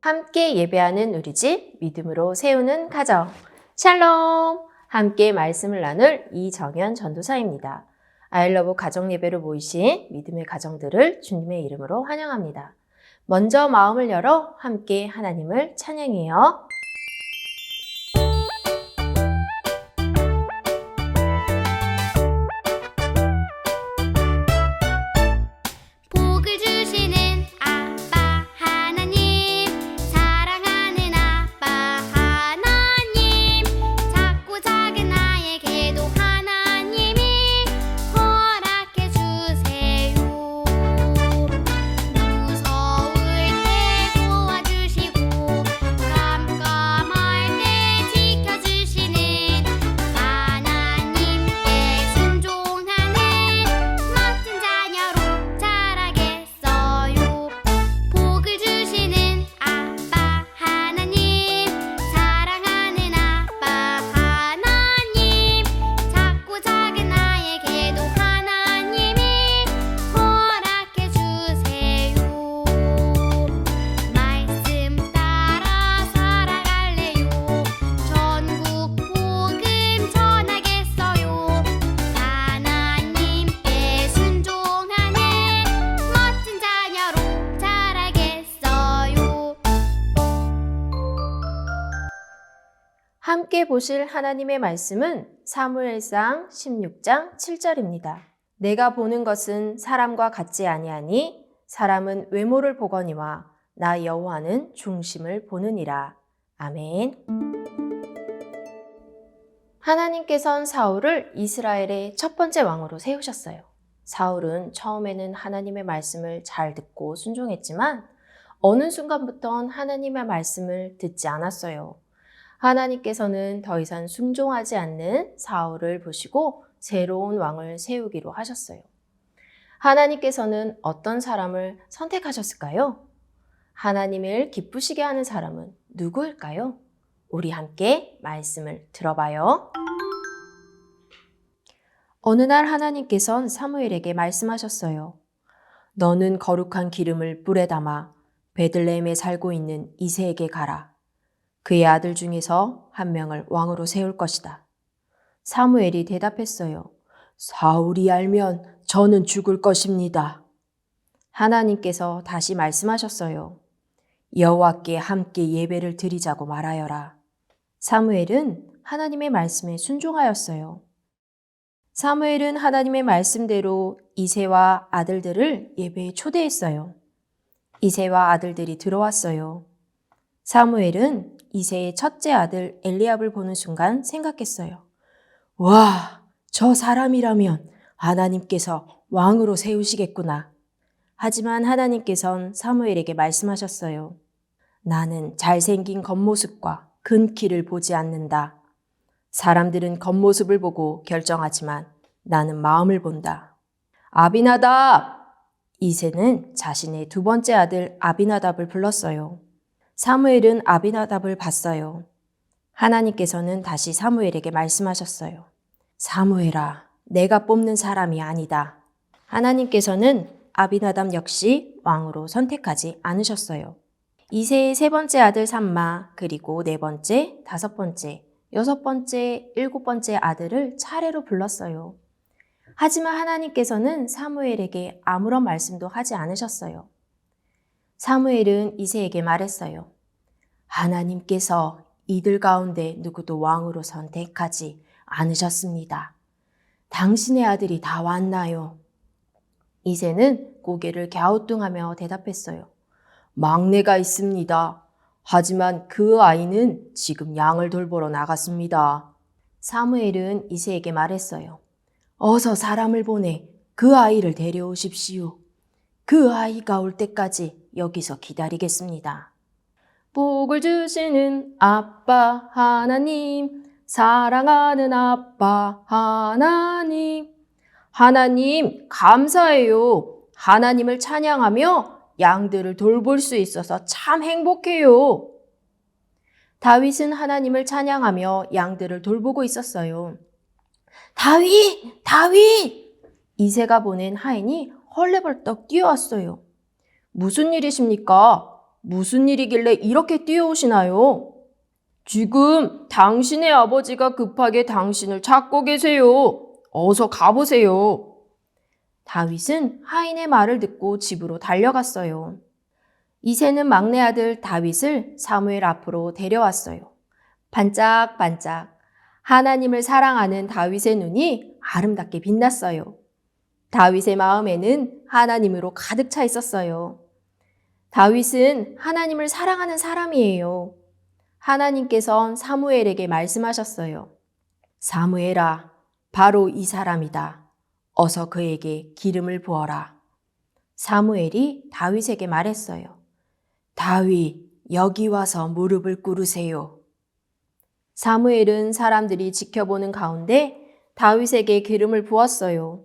함께 예배하는 우리 집, 믿음으로 세우는 가정. 샬롬! 함께 말씀을 나눌 이정현 전도사입니다. 아이러브 가정 예배로 모이신 믿음의 가정들을 주님의 이름으로 환영합니다. 먼저 마음을 열어 함께 하나님을 찬양해요. 함께 보실 하나님의 말씀은 사무엘상 16장 7절입니다. 내가 보는 것은 사람과 같지 아니하니 사람은 외모를 보거니와 나 여호와는 중심을 보느니라. 아멘. 하나님께서는 사울을 이스라엘의 첫 번째 왕으로 세우셨어요. 사울은 처음에는 하나님의 말씀을 잘 듣고 순종했지만 어느 순간부터는 하나님의 말씀을 듣지 않았어요. 하나님께서는 더 이상 순종하지 않는 사울을 보시고 새로운 왕을 세우기로 하셨어요. 하나님께서는 어떤 사람을 선택하셨을까요? 하나님을 기쁘시게 하는 사람은 누구일까요? 우리 함께 말씀을 들어봐요. 어느 날 하나님께서는 사무엘에게 말씀하셨어요. 너는 거룩한 기름을 뿔에 담아 베들레헴에 살고 있는 이새에게 가라. 그의 아들 중에서 한 명을 왕으로 세울 것이다. 사무엘이 대답했어요. 사울이 알면 저는 죽을 것입니다. 하나님께서 다시 말씀하셨어요. 여호와께 함께 예배를 드리자고 말하여라. 사무엘은 하나님의 말씀에 순종하였어요. 사무엘은 하나님의 말씀대로 이새와 아들들을 예배에 초대했어요. 이새와 아들들이 들어왔어요. 사무엘은 이새의 첫째 아들 엘리압을 보는 순간 생각했어요. 와, 저 사람이라면 하나님께서 왕으로 세우시겠구나. 하지만 하나님께서는 사무엘에게 말씀하셨어요. 나는 잘생긴 겉모습과 큰 키를 보지 않는다. 사람들은 겉모습을 보고 결정하지만 나는 마음을 본다. 아비나답! 이새는 자신의 두 번째 아들 아비나답을 불렀어요. 사무엘은 아비나답을 봤어요. 하나님께서는 다시 사무엘에게 말씀하셨어요. 사무엘아, 내가 뽑는 사람이 아니다. 하나님께서는 아비나답 역시 왕으로 선택하지 않으셨어요. 이새의 세 번째 아들 삼마, 그리고 네 번째, 다섯 번째, 여섯 번째, 일곱 번째 아들을 차례로 불렀어요. 하지만 하나님께서는 사무엘에게 아무런 말씀도 하지 않으셨어요. 사무엘은 이새에게 말했어요. 하나님께서 이들 가운데 누구도 왕으로 선택하지 않으셨습니다. 당신의 아들이 다 왔나요? 이새는 고개를 갸우뚱하며 대답했어요. 막내가 있습니다. 하지만 그 아이는 지금 양을 돌보러 나갔습니다. 사무엘은 이새에게 말했어요. 어서 사람을 보내 그 아이를 데려오십시오. 그 아이가 올 때까지 여기서 기다리겠습니다. 복을 주시는 아빠 하나님, 사랑하는 아빠 하나님. 하나님 감사해요. 하나님을 찬양하며 양들을 돌볼 수 있어서 참 행복해요. 다윗은 하나님을 찬양하며 양들을 돌보고 있었어요. 다윗! 다윗! 이새가 보낸 하인이 헐레벌떡 뛰어왔어요. 무슨 일이십니까? 무슨 일이길래 이렇게 뛰어오시나요? 지금 당신의 아버지가 급하게 당신을 찾고 계세요. 어서 가보세요. 다윗은 하인의 말을 듣고 집으로 달려갔어요. 이새는 막내 아들 다윗을 사무엘 앞으로 데려왔어요. 반짝반짝 하나님을 사랑하는 다윗의 눈이 아름답게 빛났어요. 다윗의 마음에는 하나님으로 가득 차 있었어요. 다윗은 하나님을 사랑하는 사람이에요. 하나님께선 사무엘에게 말씀하셨어요. 사무엘아, 바로 이 사람이다. 어서 그에게 기름을 부어라. 사무엘이 다윗에게 말했어요. 다윗, 여기 와서 무릎을 꿇으세요. 사무엘은 사람들이 지켜보는 가운데 다윗에게 기름을 부었어요.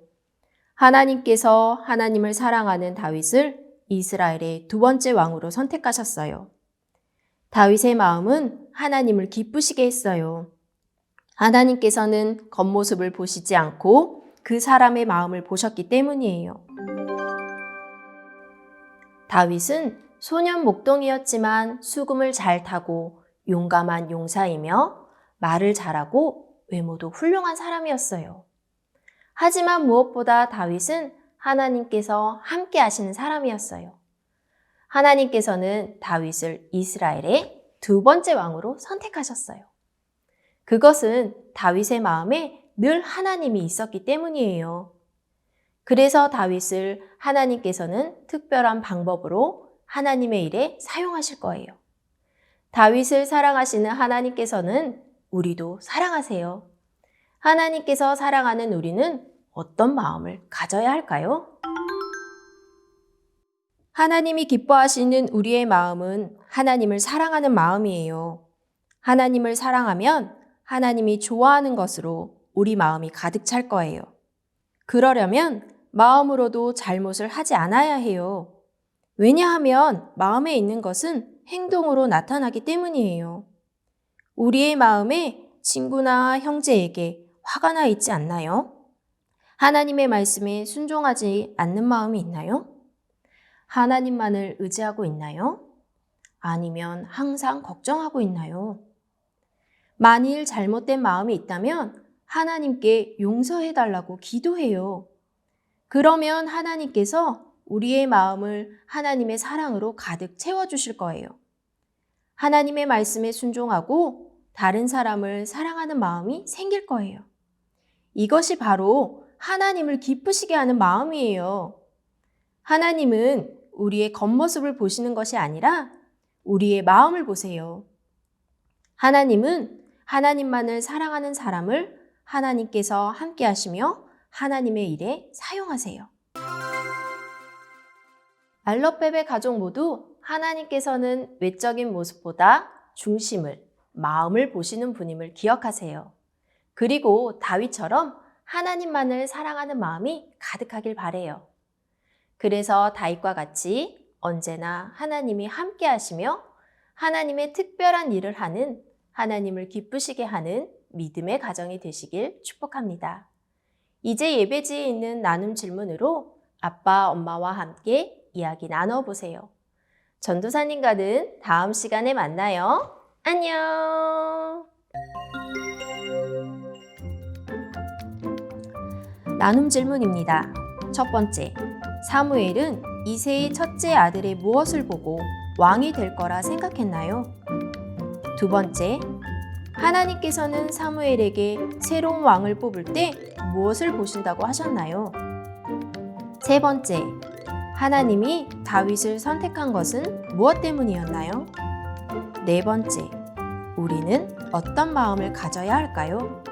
하나님께서 하나님을 사랑하는 다윗을 이스라엘의 두 번째 왕으로 선택하셨어요. 다윗의 마음은 하나님을 기쁘시게 했어요. 하나님께서는 겉모습을 보시지 않고 그 사람의 마음을 보셨기 때문이에요. 다윗은 소년 목동이었지만 수금을 잘 타고 용감한 용사이며 말을 잘하고 외모도 훌륭한 사람이었어요. 하지만 무엇보다 다윗은 하나님께서 함께 하시는 사람이었어요. 하나님께서는 다윗을 이스라엘의 두 번째 왕으로 선택하셨어요. 그것은 다윗의 마음에 늘 하나님이 있었기 때문이에요. 그래서 다윗을 하나님께서는 특별한 방법으로 하나님의 일에 사용하실 거예요. 다윗을 사랑하시는 하나님께서는 우리도 사랑하세요. 하나님께서 사랑하는 우리는 어떤 마음을 가져야 할까요? 하나님이 기뻐하시는 우리의 마음은 하나님을 사랑하는 마음이에요. 하나님을 사랑하면 하나님이 좋아하는 것으로 우리 마음이 가득 찰 거예요. 그러려면 마음으로도 잘못을 하지 않아야 해요. 왜냐하면 마음에 있는 것은 행동으로 나타나기 때문이에요. 우리의 마음에 친구나 형제에게 화가 나 있지 않나요? 하나님의 말씀에 순종하지 않는 마음이 있나요? 하나님만을 의지하고 있나요? 아니면 항상 걱정하고 있나요? 만일 잘못된 마음이 있다면 하나님께 용서해달라고 기도해요. 그러면 하나님께서 우리의 마음을 하나님의 사랑으로 가득 채워주실 거예요. 하나님의 말씀에 순종하고 다른 사람을 사랑하는 마음이 생길 거예요. 이것이 바로 하나님을 기쁘시게 하는 마음이에요. 하나님은 우리의 겉모습을 보시는 것이 아니라 우리의 마음을 보세요. 하나님은 하나님만을 사랑하는 사람을 하나님께서 함께 하시며 하나님의 일에 사용하세요. 알럿베베 가족 모두 하나님께서는 외적인 모습보다 중심을, 마음을 보시는 분임을 기억하세요. 그리고 다윗처럼 하나님만을 사랑하는 마음이 가득하길 바래요. 그래서 다윗과 같이 언제나 하나님이 함께 하시며 하나님의 특별한 일을 하는, 하나님을 기쁘시게 하는 믿음의 가정이 되시길 축복합니다. 이제 예배지에 있는 나눔 질문으로 아빠, 엄마와 함께 이야기 나눠보세요. 전도사님과는 다음 시간에 만나요. 안녕! 나눔 질문입니다. 첫 번째, 사무엘은 이새의 첫째 아들의 무엇을 보고 왕이 될 거라 생각했나요? 두 번째, 하나님께서는 사무엘에게 새로운 왕을 뽑을 때 무엇을 보신다고 하셨나요? 세 번째, 하나님이 다윗을 선택한 것은 무엇 때문이었나요? 네 번째, 우리는 어떤 마음을 가져야 할까요?